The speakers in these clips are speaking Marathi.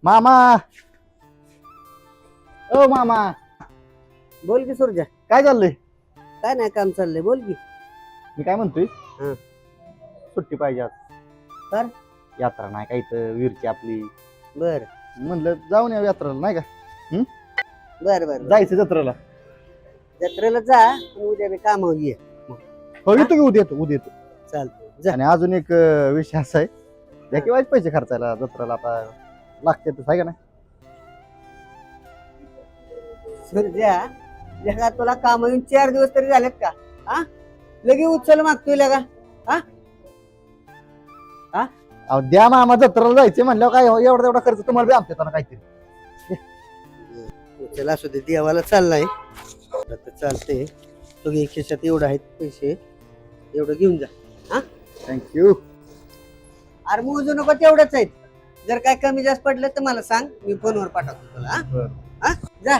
मामा ओ मामा बोल की सुरजा. काय चाललंय? काय नाही काम चाललंय, बोल की. मी काय म्हणतोय हं. सुट्टी पाहिजे आज. तर? यात्रा नाही काय इथं वीरची आपली. बर म्हणलं जाऊन या यात्रेला नाही का? बर बर जायचं जत्रेला. जत्रेला जा, पण उद्या मी कामावर ये. हो येतो की उद्या येतो. चालतंय जा. आणि अजून एक विषय असा आहे द्या किंवा पैसे खर्चायला जत्रेला आता लागते आहे का नाही? सुरजा, लगा तुला काम येऊन 4 दिवस तरी झालेत का? हा लगे उचल मागतोय लगा. अहो द्या मामा जत्रेला जायचे म्हणल्यावर काय एवढा एवढा खर्च तुम्हाला बी आमच्या काहीतरी. उचल असू दे, देवाला चाललाय आता. चालते तो खिशात एवढं आहेत पैसे, एवढं घेऊन जा. थँक्यू. अरे मोजू नको, तेवढंच आहेत. जर काय कमी जास्त पडलं तर मला सांग, मी फोनवर पाठवतो तुला. हा जा,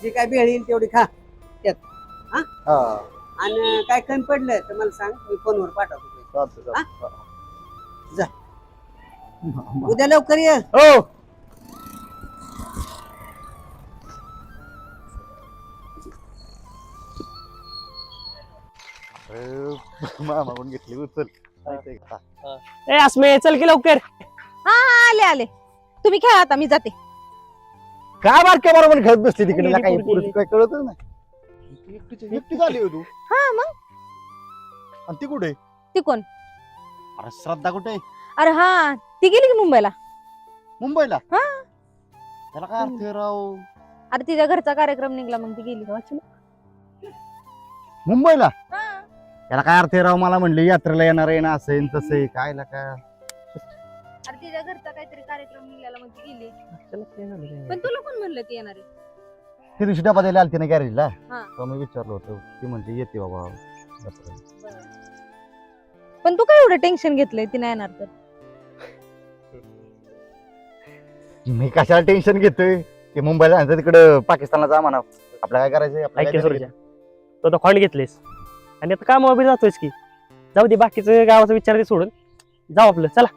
जे काय भेळ येईल तेवढी खा त्यात. हा आणि काय कमी पडलं तर मला सांग, मी फोनवर पाठवतो. जा उद्या लवकर ये. हो मामा कोण घेतली उचल. ए अस्मे चल की लवकर. हा आले आले. तुम्ही खेळा आता, मी जाते. काय बारक्या बरोबर खेळत बसली तिकडे गेली, काही कुठे गेली? काय कळतच नाही. एकटी झाली हो तू. हा मग आणि ती कुठे? ती कोण? अरे श्रद्धा कुठे? अरे हा, ती गेली की मुंबईला. मुंबईला. हा. त्याला काय अर्थ आहे राव? अरे तिच्या घरचा कार्यक्रम निघला, मग ती गेली. मुंबईला हा. त्याला काय अर्थ आहे राव? मला म्हणले यात्रेला येणार आहे ना, असं तसं आहे. काय काय अरे तिच्या घरचा काहीतरी कार्यक्रम निघाला, मग ती गेली. पण तुला कोण म्हणलं ती येणार आहे? ती दिवशी डबा द्यायला आलती ना गॅरेजला. हा. तेव्हा मी विचारलं होतं, ती म्हणते येते बाबा यात्रेला. पण तू काय एवढं टेन्शन घेतलंय ती नाही येणार तर? मी कशाला टेन्शन घेतोय? ते मुंबईला जायचं, तिकडं पाकिस्तानला जा म्हणा. आपलं काय करायचंय? आपलं ऐक काय की करायचंय? सुरजा, तो आता फंड घेतलेस आणि आता काम वगैरे जातोयस की. जाऊ दे, बाकीचं गावाचं विचार ते सोडून जाऊ आपलं. चला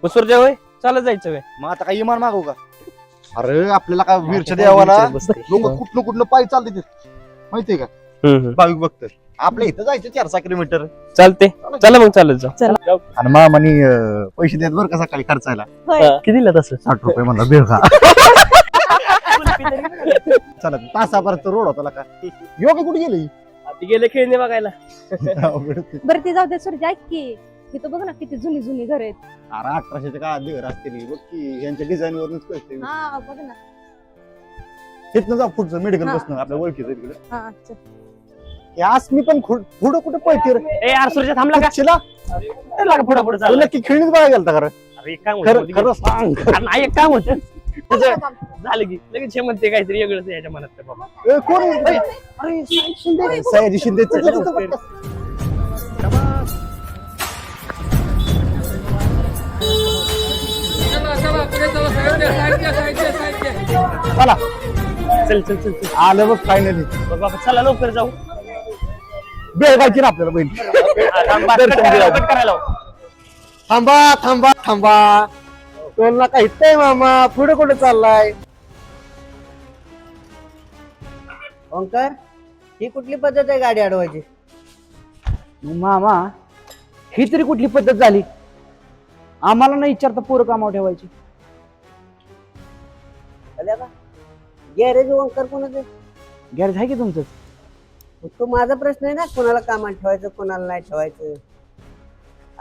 सुरजा होय, चालत जायचं होय. मग आता काय इमान मागू का? अरे आपल्याला काय वीरच्या देवाला लोक कुठनं कुठनं पायी चालते माहितीये का? भाविक भक्त. आपल्या इथं जायचं 4-6 किलोमीटर. चालते, चला मग चालत जा. चला. आणि मामानी पैसे देत बरं का सकाळी खर्चायला. किती दिला तसं? 60 रुपये म्हणला बेळ खा. चला तासाभरात रोड होता का? योग्य कुठे गेली? ती गेले खेळणे बघायला. बरं ती जाऊ दे सुरजा, ऐक की तिथं बघ ना किती जुनी जुनी घर आहेत. अरे 1800च्या काळात घर असते बघ की, यांच्या डिझाईन वरूनच कळते. हा बघ ना. तिथनं जा पुढचं मेडिकल हा. बसणं आपल्या ओळखीचं तिकडे. हा चल. यास मी पण पुढं कुठे पळते रे? ए यार सुरजा थांबला का? चिला पुढे पुढे चालला. नक्की खेळणीच बघायला गेलता खरं? अरे एक काम खरं होतं. खरं सांग. अरे नाही, एक काम होतं. झालं की लगेच हे म्हणते काहीतरी वेगळंच याच्या मनात तर बाबा. ए, कोण आहे? अरे शिंदे, सयाजी शिंदे. चला चल चल चल चल. आलं बघ फायनली. बघ बाबा, चला लवकर जाऊ. बेळ पाहिजे ना आपल्याला बहीण. कट करायला लाव. थांबा थांबा थांबा, तुला काही नाही मामा, पुढे कुठे चाललाय? ओंकार, ही कुठली पद्धत आहे गाडी अडवायची? मामा ही तरी कुठली पद्धत झाली? आम्हाला नाही विचारता पोरं कामावर ठेवायची. गॅरेज ओंकार कोणाचं? गॅरेज आहे की तुमचं? तो माझा प्रश्न आहे ना, कोणाला कामात ठेवायचं कोणाला नाही ठेवायचं.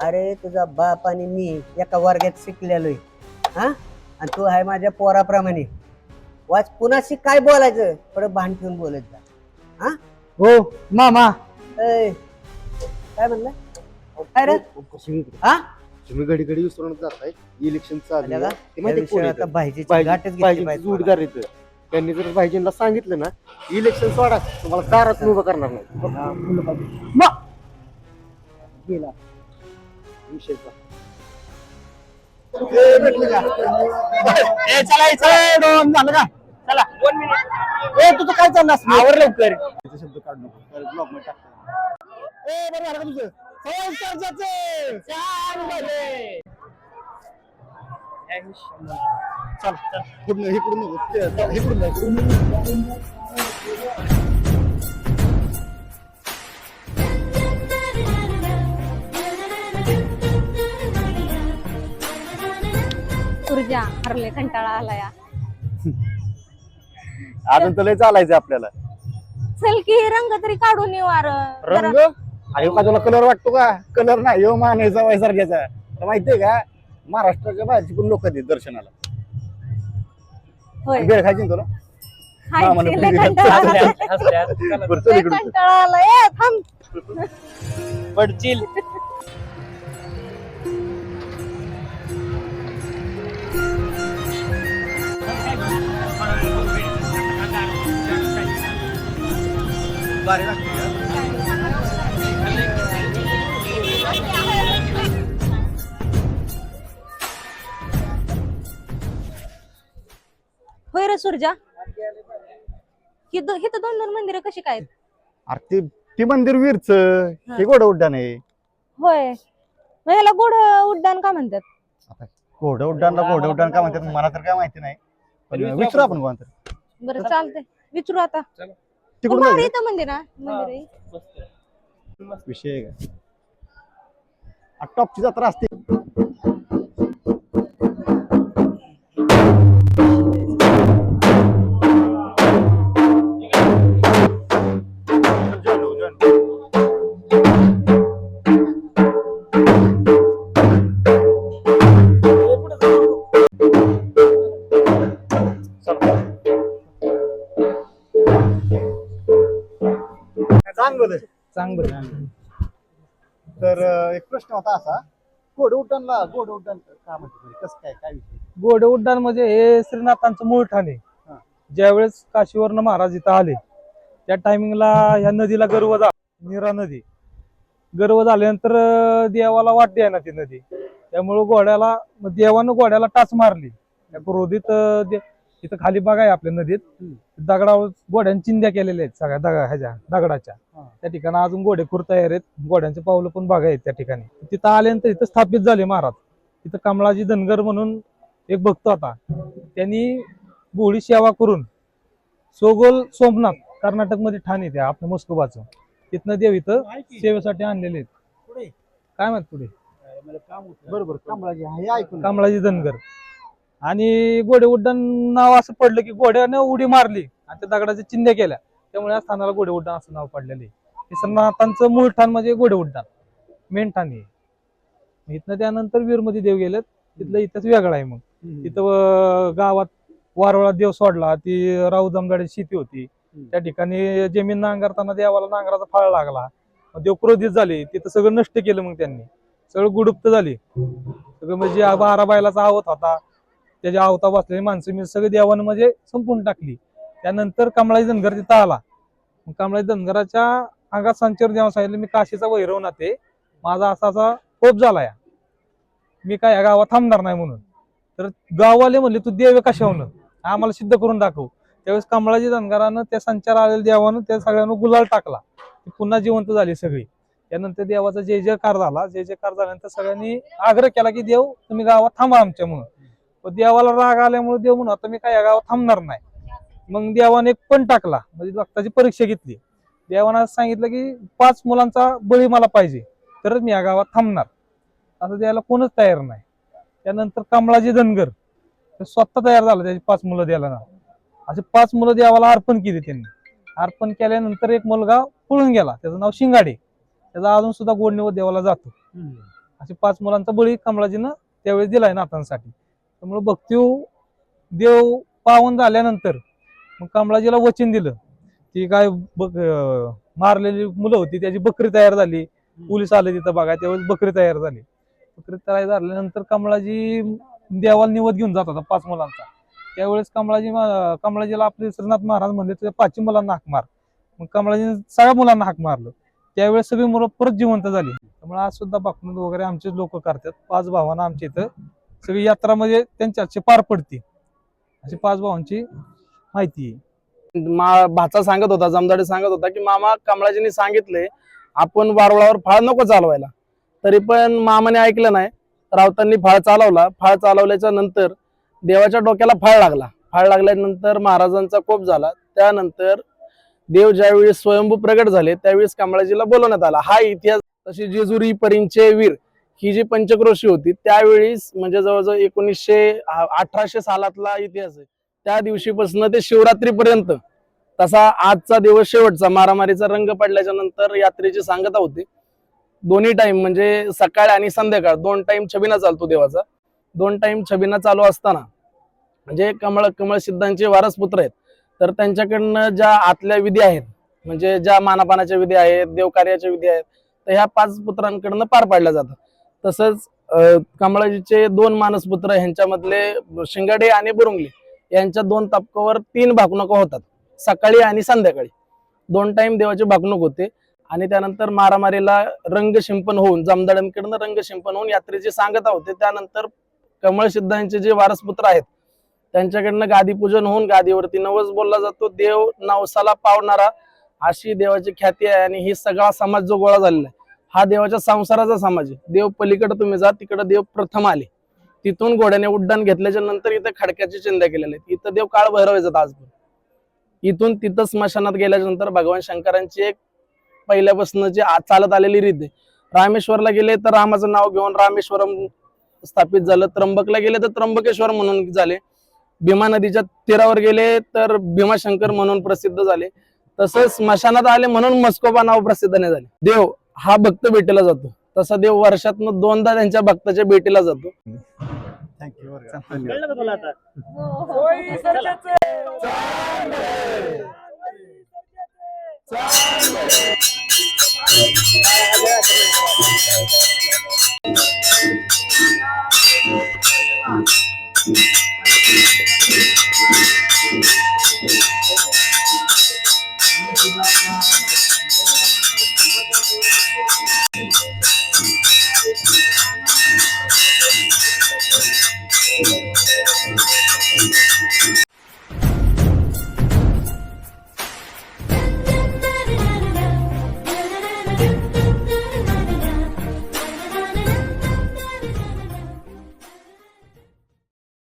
अरे तुझा बाप आणि मी एका वर्गात शिकलेलोय. हा, आणि तू आहे माझ्या पोराप्रमाणे. वाच, कुणाशी काय बोलायचं थोडं भान ठेवून बोलत जा. हा हो मामा. ए, काय म्हणलं? काय रे? हा तुम्ही घडी घडी विसरून जाताय. इलेक्शन चालू आलं का? ते माहिती त्या विषयावर आता भाईजीची गाठच घेतली पाहिजे जोडदार येतं. त्यांनी जर भाईजींना सांगितलं ना इलेक्शन सोडा, तुम्हाला दारात उभं करणार नाही. गेला विषयचा ए चला दोन झालं का? चला 1 मिनिट. ए तुझं काय चाललं असं? आवर लवकर. शब्द काढ नको ब्लॉग मध्ये टाक. ए बरं झालं का तुझं? चल इकडून नको इकडून नाही ऊर्जा हरले कंटाळा आला या. अजून तर लय चालायचं आपल्याला. चल की रंग तरी काढून येऊ अरे. रंग अरे का तुला कलर वाटतो का? कलर नाही हो मानायचा वयसारख्याचा. माहितीये का महाराष्ट्राच्या बाहेरची पण लोक येतात दर्शनाला. होय बेळ खायची ना तुला? हाय, मामानं लय पुरी कंटाळा आला. बरं, चल लय इकडून. कंटाळा आला ए थांब. पडचिल. भारी लागते यार. होय रे सुरजा इथं दोन दोन मंदिरं कशी काय आहेत? अरे ती मंदिर वीरच हे घोडं उड्डाण आहे. होय मग याला गोड उड्डाण का म्हणतात? घोडं उड्डाण का म्हणतात मला तर काय माहिती नाही. पण विचारू आपण कोणतं बरं चालतंय विचारू आता. तिकडून भारी जायचं. इथं मंदिर आहे. विषय आहे का टॉपची जत्रा असते. चांगलं. तर एक प्रश्न होता असा घोडं उड्डाण का म्हणते कसं काय विषय? घोडे उड्डाण म्हणजे हे श्रीनाथांचं मूळ ठाण आहे. ज्यावेळेस काशीवरनं महाराज इथं आले त्या टायमिंगला ह्या नदीला गर्व झाला. नीरा नदी गर्व झाल्यानंतर देवाला वाट द्यायना ती नदी. त्यामुळं देवानं घोड्याला टाच मारली. त्या क्रोधीत इथं खाली बघा आहे आपल्या नदीत दगडावर घोड्यांनी चिंध्या केलेल्या आहेत सगळ्या ह्याच्या दगडाच्या. त्या ठिकाणी अजून घोडेखोर तयार आहेत. घोड्यांचे पावलं पण बघा आहेत त्या ठिकाणी. तिथं आल्यानंतर इथं स्थापित झाले महाराज. तिथं कमळाजी धनगर म्हणून एक भक्त होता. त्यांनी गोळी सेवा करून सोगोल सोमनाथ कर्नाटक मध्ये ठाण येते आपल्या मस्कोबाचं. तिथनं देव इथं सेवेसाठी आणलेले आहेत. काय म्हणत पुढे बरोबर कमळाजी हे ऐकून कमळाजी धनगर. आणि घोडे उड्डाण नाव असं पडलं की घोड्यानं उडी मारली आणि त्या दगडाच्या चिंध्या केल्या त्यामुळे या स्थानाला घोडे उड्डाण असं नाव पडलेलं आहे. श्रीनाथांचं मूळ ठाण म्हणजे घोडे उड्डाण मेन ठाण आहे. इथनं त्यानंतर वीरमध्ये देव गेलेत. तिथलं इथंच वेगळा आहे. मग तिथं गावात वारोळा देव सोडला. ती राऊ जमदाडी शेती होती. त्या ठिकाणी जमीन नांगरताना देवाला नांगराचा फाळ लागला. देव क्रोधित झाले. तिथं सगळं नष्ट केलं. मग त्यांनी सगळं गुडुप्त झाली. सगळं म्हणजे 12 बैलाचा आवत होता त्याच्या आवता बसलेली माणसं मी सगळं देवानं म्हणजे संपून टाकली. त्यानंतर कमळाजी धनगर तिथं आला. मग कमळाजी धनगराच्या अंगात संचार देवा सांगितलं मी काशीचा वैरव नाते माझा असा कोप झालाय मी काय या गावात थांबणार नाही म्हणून. तर गाववाले म्हणले तू देव कशावनं आम्हाला सिद्ध करून दाखव. त्यावेळेस कमळाजी धनगरानं त्या संचार आलेल्या देवानं त्या सगळ्यांना गुलाल टाकला. ती पुन्हा जिवंत झाली सगळी. त्यानंतर देवाचा जय जयकार झाला. जय जयकार झाल्यानंतर सगळ्यांनी आग्रह केला की देव तुम्ही गावात थांबा आमच्या म्हणून. देवाला राग आल्यामुळे देव म्हणून आता मी काय या गावात थांबणार नाही. मग देवाने एक पण टाकला म्हणजे भक्ताची परीक्षा घेतली. देवानं सांगितलं की 5 मुलांचा बळी मला पाहिजे तरच मी या गावात थांबणार. असं द्यायला कोणच तयार नाही. त्यानंतर कमळाजी धनगर स्वतः तयार झाला त्याची 5 मुलं द्यायला ना. असे 5 मुलं देवाला अर्पण केली त्यांनी. अर्पण केल्यानंतर एक मुलगा पळून गेला त्याचं नाव शिंगाडे. त्याचा अजून सुद्धा गोड निवद देवाला जातो. असे 5 मुलांचा बळी कमळाजीनं त्यावेळेस दिलाय नाथांसाठी. त्यामुळे भक्ती देव पावन झाल्यानंतर मग कमळाजीला वचन दिलं. ती काय मारलेली मुलं होती त्याची बकरी तयार झाली. पोलीस आले तिथं बघा त्यावेळेस बकरी तयार झाली. बकरी तयार झाल्यानंतर कमळाजी देवाला निवद घेऊन जात होता 5 मुलांचा. त्यावेळेस कमळाजीला आपले श्रीनाथ महाराज म्हणले तुझ्या 5 मुलांना हाक मार. मग कमळाजीने सगळ्या मुलांना हाक मारलं. त्यावेळेस सगळी मुलं परत जिवंत झाली. त्यामुळे आज सुद्धा बाकणूक वगैरे आमचेच लोक करतात. 5 भावांना आमच्या इथं सगळी यात्रा म्हणजे त्यांच्या पार पडते. अशी 5 भावांची माहिती आहे. भाचा सांगत होता जमदाडे सांगत होता की मामा कमळाजींनी सांगितले आपण वारुळावर फाळ नको चालवायला. तरी पण मामाने ऐकलं नाही. राऊतांनी फाळ चालवला. फाळ चालवल्याच्या नंतर देवाच्या डोक्याला फाळ लागला. फाळ लागल्यानंतर महाराजांचा कोप झाला. त्यानंतर देव ज्यावेळी स्वयंभू प्रगट झाले त्यावेळेस कमळाजीला बोलवण्यात आला. हा इतिहास. तशी जेजुरी परिंचे वीर ही जी पंचक्रोशी होती त्यावेळीस म्हणजे जवळजवळ 1800 सालातला इतिहास आहे. त्या दिवशीपासून ते शिवरात्रीपर्यंत तसा आजचा दिवस शेवटचा मारामारीचा रंग पडल्याच्या नंतर यात्रेची सांगता होती. दोन्ही टाइम म्हणजे सकाळ आणि संध्याकाळ 2 टाइम छबिना चालतो देवाचा. 2 टाइम छबिना चालू असताना म्हणजे कमळ सिद्धांचे वारसपुत्र आहेत तर त्यांच्याकडनं ज्या आतल्या विधी आहेत म्हणजे ज्या मानापानाच्या विधी आहेत देवकार्याच्या विधी आहेत तर ह्या 5 पुत्रांकडनं पार पाडल्या जातात. तसंच कमळाजीचे 2 मानसपुत्र ह्यांच्यामधले शिंगाडे आणि बुरुंगले यांच्या 2 तपकावर 3 भाकणुका होतात. सकाळी आणि संध्याकाळी 2 टाइम देवाची भाकणूक होते. आणि त्यानंतर मारामारीला रंगशिंपन होऊन जमदाड्यांकडनं रंगशिंपन होऊन यात्रेची सांगता होते. त्यानंतर कमळ सिद्धांचे जे वारसपुत्र आहेत त्यांच्याकडनं गादी पूजन होऊन गादीवरती नवस बोलला जातो. देव नवसाला पावणारा अशी देवाची ख्याती आहे. आणि ही सगळा समाज जो गोळा झालेला आहे हा देवाच्या संसाराचा समाज आहे. देव पलीकडे तुम्ही जा तिकडे देव प्रथम आले. तिथून घोड्याने उड्डाण घेतल्याच्या नंतर इथे खडक्याची चिंध्या केलेल्या आहेत. इथं देव काळ भैरव येतात आज पण. इथून तिथं स्मशानात गेल्याच्या नंतर भगवान शंकरांची एक पहिल्यापासून जी चालत आलेली रीत आहे. रामेश्वरला गेले तर रामाचं नाव घेऊन रामेश्वरम स्थापित झालं. त्र्यंबकला गेले तर त्र्यंबकेश्वर म्हणून झाले. भीमा नदीच्या तीरावर गेले तर भीमाशंकर म्हणून प्रसिद्ध झाले. तसंच स्मशानात आले म्हणून मस्कोबा नाव प्रसिद्ध नाही झाले. देव हा भक्त भेटीला जातो. तसा देव वर्षातनं 2दा त्यांच्या भक्ताच्या भेटीला जातो. थँक्यू. कळलं का तुला आता? हो